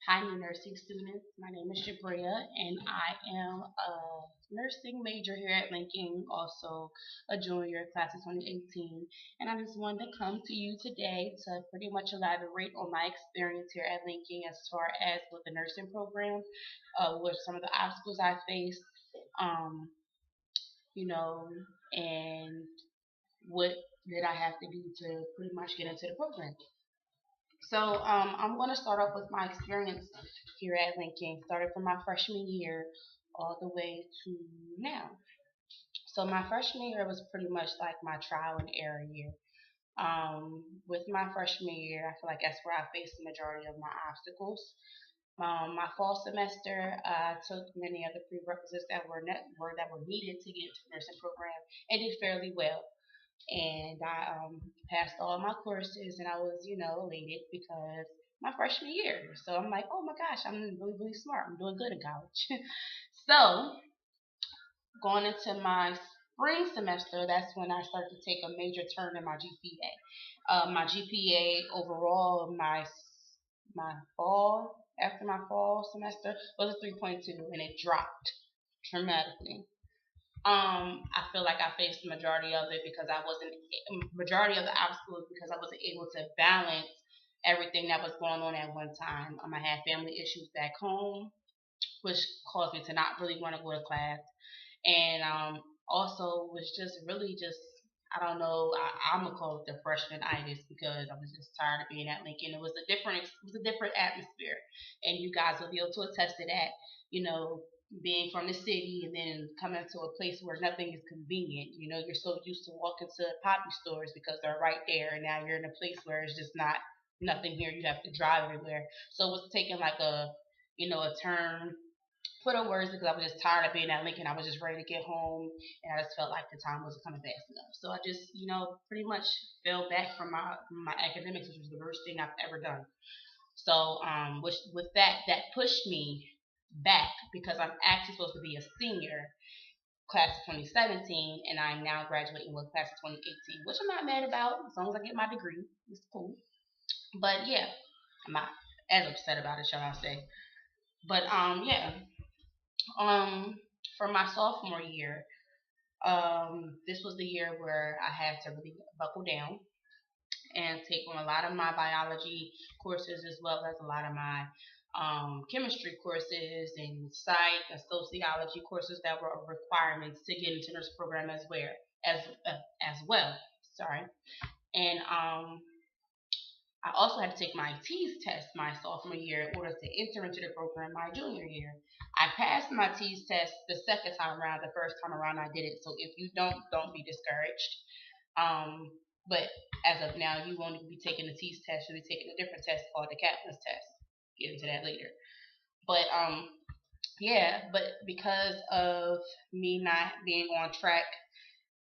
Hi, new nursing students. My name is Jabreeah, and I am a nursing major here at Lincoln, also a junior, class of 2018. And I just wanted to come to you today to pretty much elaborate on my experience here at Lincoln as far as with the nursing program, with some of the obstacles I faced, um, you know, and what did I have to do to pretty much get into the program. I'm going to start off with my experience here at Lincoln, started from my freshman year all the way to now. So my freshman year was pretty much like my trial and error year. With my freshman year, I feel like that's where I faced the majority of my obstacles. My fall semester, I took many of the prerequisites that were needed to get into the nursing program and did fairly well. And I passed all my courses, and I was, elated because my freshman year. So I'm like, oh my gosh, I'm really, really smart. I'm doing good in college. So going into my spring semester, that's when I started to take a major turn in my GPA. My GPA overall, my fall after my fall semester was a 3.2, and it dropped dramatically. I feel like I faced the majority of it because I wasn't majority of the obstacles because I wasn't able to balance everything that was going on at one time. I had family issues back home, which caused me to not really want to go to class, and also was just really just I don't know. I'm gonna call it the freshman-itis because I was just tired of being at Lincoln. It was a different atmosphere, and you guys will be able to attest to that. You know, being from the city and then coming to a place where nothing is convenient. You know, you're so used to walking to poppy stores because they're right there, and now you're in a place where it's just not nothing here. You have to drive everywhere. So it was taking like a turn for the words because I was just tired of being at Lincoln. I was just ready to get home, and I just felt like the time wasn't coming fast enough. So I just, pretty much fell back from my academics, which was the worst thing I've ever done. So, which with that pushed me back because I'm actually supposed to be a senior, class of 2017, and I'm now graduating with class of 2018, which I'm not mad about as long as I get my degree. It's cool. But yeah, I'm not as upset about it, shall I say? But yeah. Um, for my sophomore year, this was the year where I had to really buckle down and take on a lot of my biology courses as well as a lot of my chemistry courses and psych and sociology courses that were requirements to get into nurse program as as well. Sorry, and I also had to take my TEAS test my sophomore year in order to enter into the program my junior year. I passed my TEAS test the second time around. The first time around I did it. So if you don't be discouraged. Um, but as of now, you won't be taking the TEAS test. You'll be taking a different test called the Kaplan's test. Get into that later. But yeah, but because of me not being on track,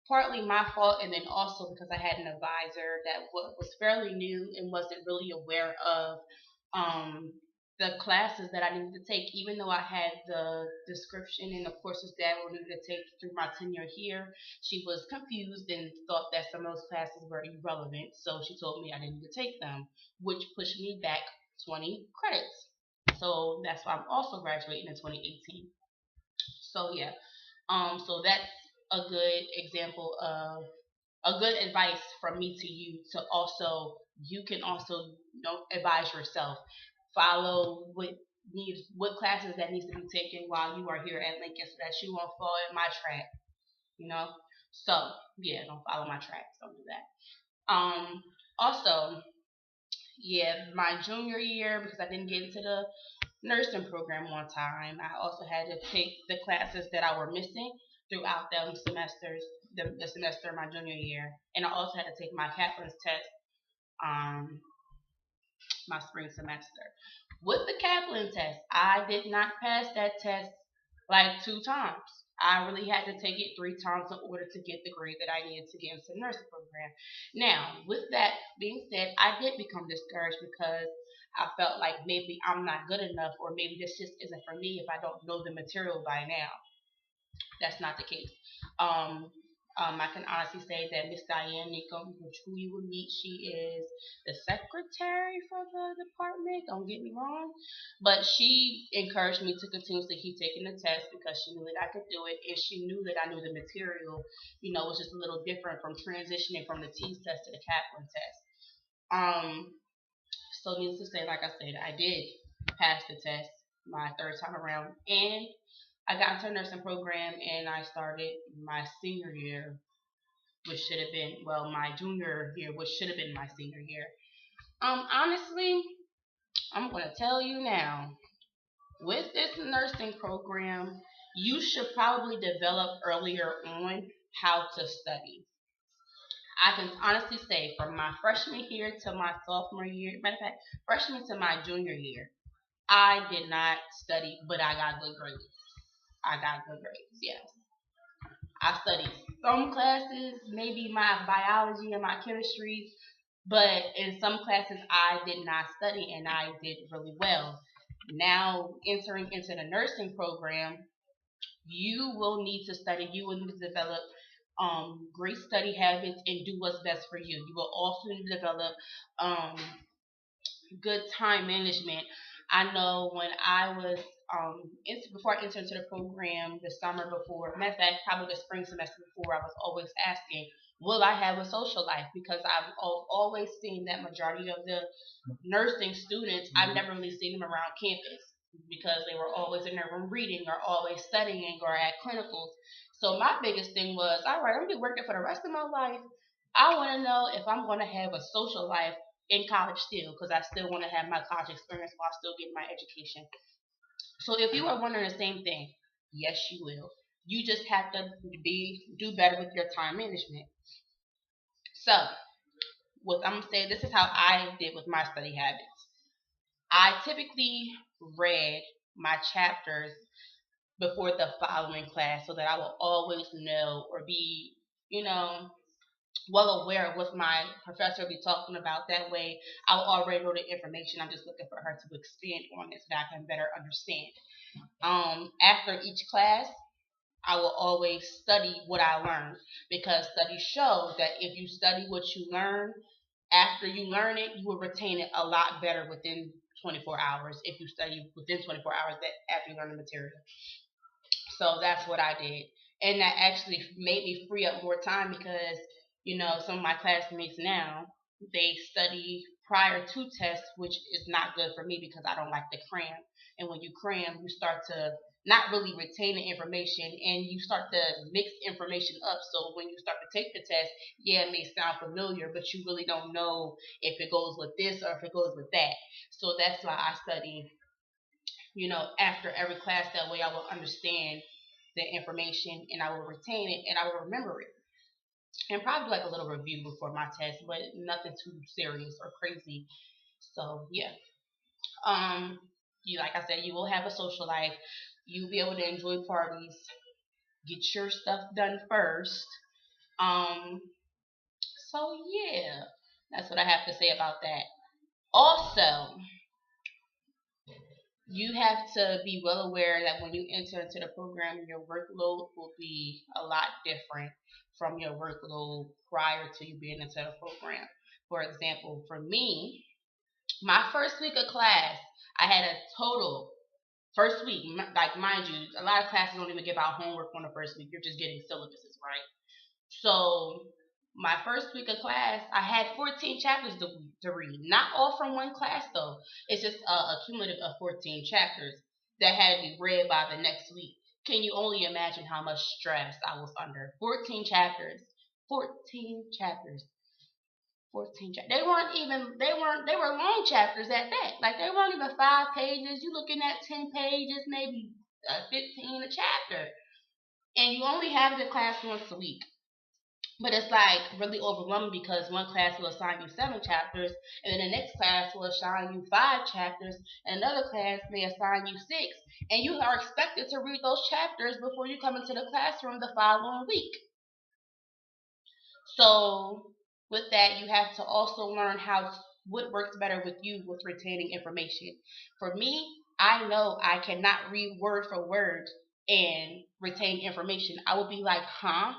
partly my fault, and then also because I had an advisor that was fairly new and wasn't really aware of um, the classes that I needed to take, even though I had the description and the courses that I needed to take through my tenure here. She was confused and thought that some of those classes were irrelevant, so she told me I didn't need to take them, which pushed me back 20 credits. So that's why I'm also graduating in 2018. So yeah, so that's a good example of a good advice from me to you to also you can also advise yourself. Follow what classes that needs to be taken while you are here at Lincoln so that you won't fall in my trap. You know. So yeah, don't follow my tracks. Don't do that. Also, yeah, my junior year because I didn't get into the nursing program one time. I also had to take the classes that I were missing throughout them semesters, the semester of my junior year, and I also had to take my Kaplan's test um my spring semester. With the Kaplan test, I did not pass that test like two times. I really had to take it three times in order to get the grade that I needed to get into the nursing program. Now, with that being said, I did become discouraged because I felt like maybe I'm not good enough or maybe this just isn't for me if I don't know the material by now. That's not the case. Um, I can honestly say that Miss Diane Nickum, who you will meet, she is the secretary for the department. Don't get me wrong, but she encouraged me to continuously keep taking the test because she knew that I could do it, and she knew that I knew the material. Was just a little different from transitioning from the TEAS test to the Kaplan test. So needless to say, like I said, I did pass the test my third time around, and I got into a nursing program, and I started my senior year, which should have been, well, my junior year, which should have been my senior year. Honestly, I'm gonna tell you now, with this nursing program, you should probably develop earlier on how to study. I can honestly say from my freshman year to my sophomore year, matter of fact, freshman to my junior year, I did not study, but I got good grades. I got good grades, yes. I studied some classes, maybe my biology and my chemistry, but in some classes I did not study and I did really well. Now, entering into the nursing program, you will need to study, you will need to develop great study habits and do what's best for you. You will also need to develop um, good time management. I know when I was before I entered into the program the summer before, matter of fact, probably the spring semester before, I was always asking, will I have a social life? Because I've always seen that majority of the nursing students, I've never really seen them around campus because they were always in their room reading or always studying or at clinicals. So my biggest thing was, all right, I'm gonna be working for the rest of my life. I want to know if I'm going to have a social life in college still, because I still want to have my college experience while still getting my education. So if you are wondering the same thing, yes, you will. You just have to do better with your time management. So, what I'm gonna say, this is how I did with my study habits. I typically read my chapters before the following class so that I will always know or be, you know, well aware of what my professor will be talking about. That way, I'll already know the information. I'm just looking for her to expand on it so that I can better understand. After each class, I will always study what I learned because studies show that if you study what you learn, after you learn it, you will retain it a lot better within 24 hours if you study within 24 hours that after you learn the material. So that's what I did. And that actually made me free up more time because, some of my classmates now, they study prior to tests, which is not good for me because I don't like to cram. And when you cram, you start to not really retain the information and you start to mix information up. So when you start to take the test, yeah, it may sound familiar, but you really don't know if it goes with this or if it goes with that. So that's why I study, after every class. That way I will understand the information and I will retain it and I will remember it. And probably like a little review before my test, but nothing too serious or crazy. So yeah. You like I said, you will have a social life. You'll be able to enjoy parties. Get your stuff done first. Um, so yeah. That's what I have to say about that. Also, you have to be well aware that when you enter into the program, your workload will be a lot different from your workload prior to you being into the program. For example, for me, my first week of class, I had a total first week, like mind you, a lot of classes don't even give out homework on the first week. You're just getting syllabuses, right? So my first week of class, I had 14 chapters to read. Not all from one class though. It's just a cumulative of 14 chapters that had to be read by the next week. Can you only imagine how much stress I was under? 14 chapters. 14 chapters. 14 chapters. They were long chapters at that. Like they weren't even 5 pages. You looking at 10 pages, maybe 15 a chapter. And you only have the class once a week. But it's like really overwhelming because one class will assign you 7 chapters, and then the next class will assign you 5 chapters, and another class may assign you 6, and you are expected to read those chapters before you come into the classroom the following week. So with that, you have to also learn what works better with you with retaining information. For me, I know I cannot read word for word and retain information. I would be like, huh?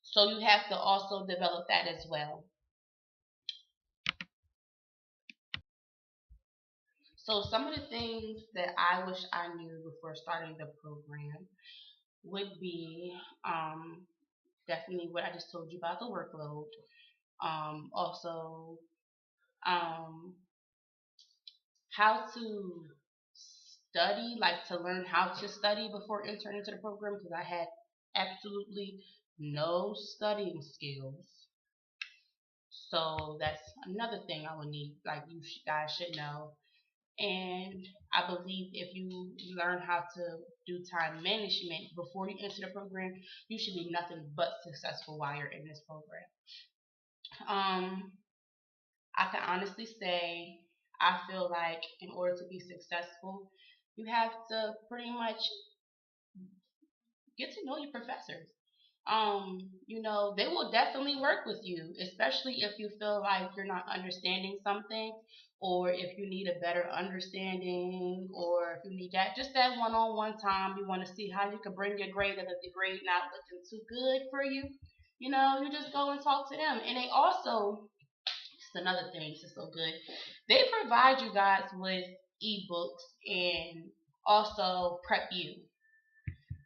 So you have to also develop that as well. So some of the things that I wish I knew before starting the program would be definitely what I just told you about the workload. Also, um, how to study, like to learn how to study before entering into the program because I had absolutely no studying skills. So that's another thing I would need, like you guys should know. And I believe if you learn how to do time management before you enter the program, you should be nothing but successful while you're in this program. Um, I can honestly say I feel like in order to be successful, you have to pretty much get to know your professors. They will definitely work with you, especially if you feel like you're not understanding something, or if you need a better understanding, or if you need that one-on-one time. You want to see how you can bring your grade up if the grade not looking too good for you. You just go and talk to them, and they also, it's another thing, this is so good. They provide you guys with ebooks and also Prep You.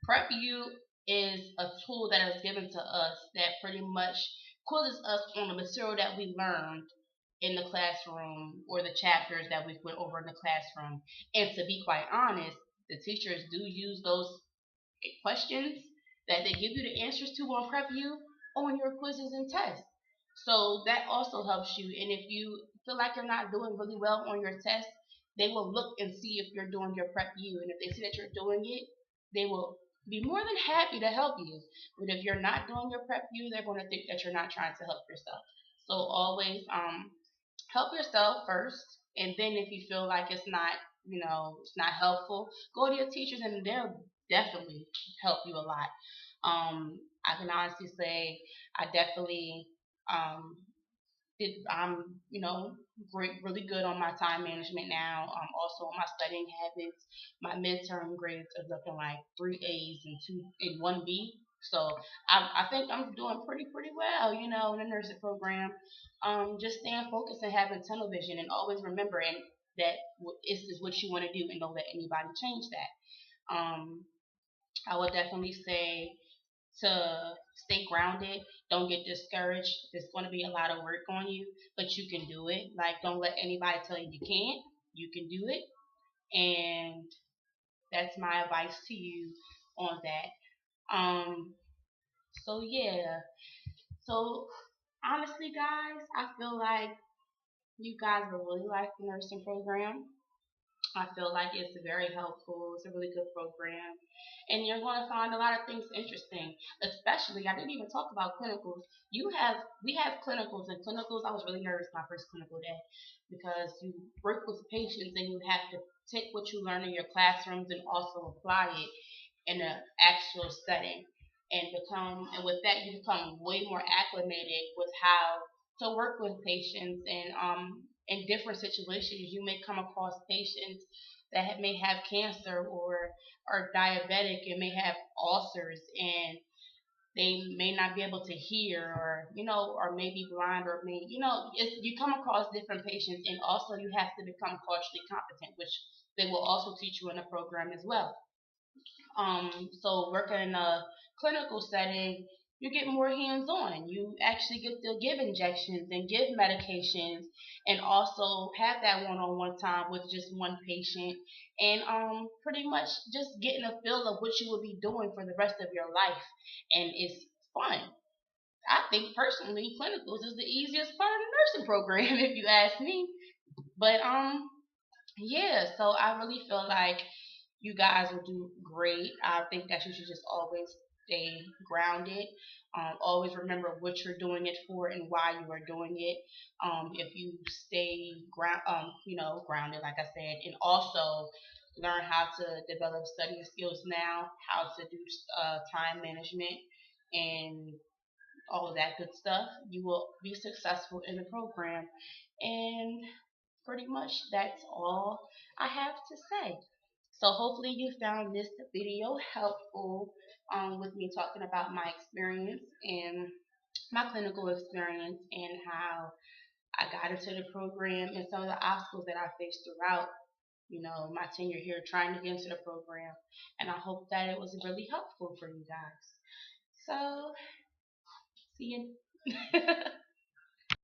Prep You is a tool that is given to us that pretty much quizzes us on the material that we learned in the classroom or the chapters that we went over in the classroom. And to be quite honest, the teachers do use those questions that they give you the answers to on Prep You on your quizzes and tests. So that also helps you. And if you feel like you're not doing really well on your test, they will look and see if you're doing your Prep You. And if they see that you're doing it, they will be more than happy to help you. But if you're not doing your Prep You, they're going to think that you're not trying to help yourself. So always help yourself first, and then if you feel like it's not helpful, go to your teachers and they'll definitely help you a lot. I can honestly say I definitely um, I'm, great, really good on my time management now. Also on my studying habits. My midterm grades are looking like three A's and two and one B. So I think I'm doing pretty well, in the nursing program. Just staying focused and having tunnel vision and always remembering that this is what you want to do and don't let anybody change that. I would definitely say to stay grounded. Don't get discouraged. There's going to be a lot of work on you, but you can do it. Like, don't let anybody tell you you can't. You can do it. And that's my advice to you on that. So, yeah. So, honestly, guys, I feel like you guys will really like the nursing program. I feel like it's very helpful. It's a really good program. And you're going to find a lot of things interesting. Especially, I didn't even talk about clinicals. We have clinicals, and clinicals, I was really nervous my first clinical day because you work with patients and you have to take what you learn in your classrooms and also apply it in an actual setting and with that you become way more acclimated with how to work with patients and in different situations you may come across patients that may have cancer or are diabetic and may have ulcers and they may not be able to hear or may be blind or you come across different patients and also you have to become culturally competent which they will also teach you in the program as well. So working in a clinical setting, you get more hands-on. You actually get to give injections and give medications, and also have that one-on-one time with just one patient, and pretty much just getting a feel of what you will be doing for the rest of your life, and it's fun. I think personally, clinicals is the easiest part of the nursing program, if you ask me. But yeah, so I really feel like you guys will do great. I think that you should just always stay grounded. Always remember what you're doing it for and why you are doing it. If you stay grounded, like I said, and also learn how to develop study skills now, how to do time management, and all of that good stuff, you will be successful in the program. And pretty much that's all I have to say. So hopefully you found this video helpful, with me talking about my experience and my clinical experience and how I got into the program and some of the obstacles that I faced throughout, my tenure here trying to get into the program. And I hope that it was really helpful for you guys. So, see you.